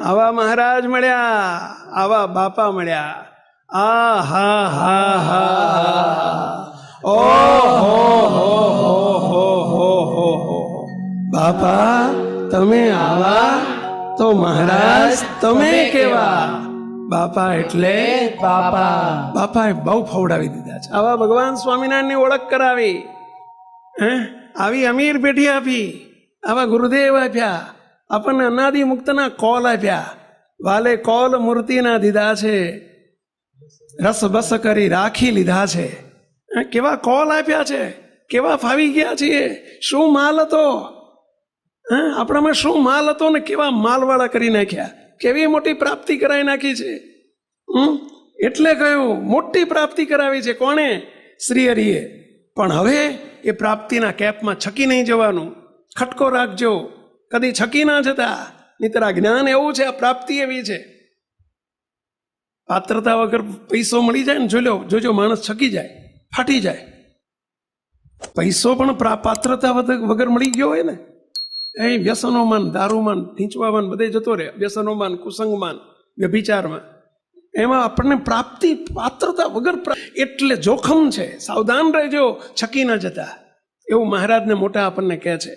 આવા મહારાજ મળ્યા, આવા બાપા મળ્યા. આ હા હા હા ઓ હો હો હો હો હો હો હો. બાપા તમે આવા તો મહારાજ તમે કેવા. બાપા એટલે બાપા. બાપાએ બહુ ફવડાવી દીધા છે. આવા ભગવાન સ્વામિનારાયણની ઓળખ કરાવી, આવી અમીર પેઢી આપી, આવા ગુરુદેવ આપ્યા, આપણને અનાદિ મુક્તના કોલ આપ્યા. વાલે કોલ મૂર્તિના દીધા છે, રસ બસ કરી રાખી લીધા છે. કેવા કોલ આપ્યા છે, કેવા ફાવી ગયા છીએ. શું માલ હતો, આપણામાં શું માલ હતો ને કેવા માલવાળા કરી નાખ્યા. કેવી મોટી પ્રાપ્તિ કરાવી નાખી છે. એટલે કહ્યું મોટી પ્રાપ્તિ કરાવી છે. કોણે? શ્રી હરિએ. પણ હવે એ પ્રાપ્તિના કેપમાં છકી નહીં જવાનું. ખટકો રાખજો, કદી છકી ના જતા. નહીંતર આ જ્ઞાન એવું છે, આ પ્રાપ્તિ એવી છે. પાત્રતા વગર પૈસો મળી જાય ને જોજો માણસ છકી જાય, ફાટી જાય. પૈસો પણ પાત્રતા વગર મળી ગયો હોય ને, એ વ્યસનોમાન, દારૂમાન, ઢીંચવામાન બધે જતો રહે. વ્યસનોમાન, કુસંગમાન, વ્યભિચારમાં, એમાં આપણને પ્રાપ્તિ પાત્રતા વગર. એટલે જોખમ છે, સાવધાન રહેજો, છકી ના જતા. એવું મહારાજને મોટા આપણને કહે છે.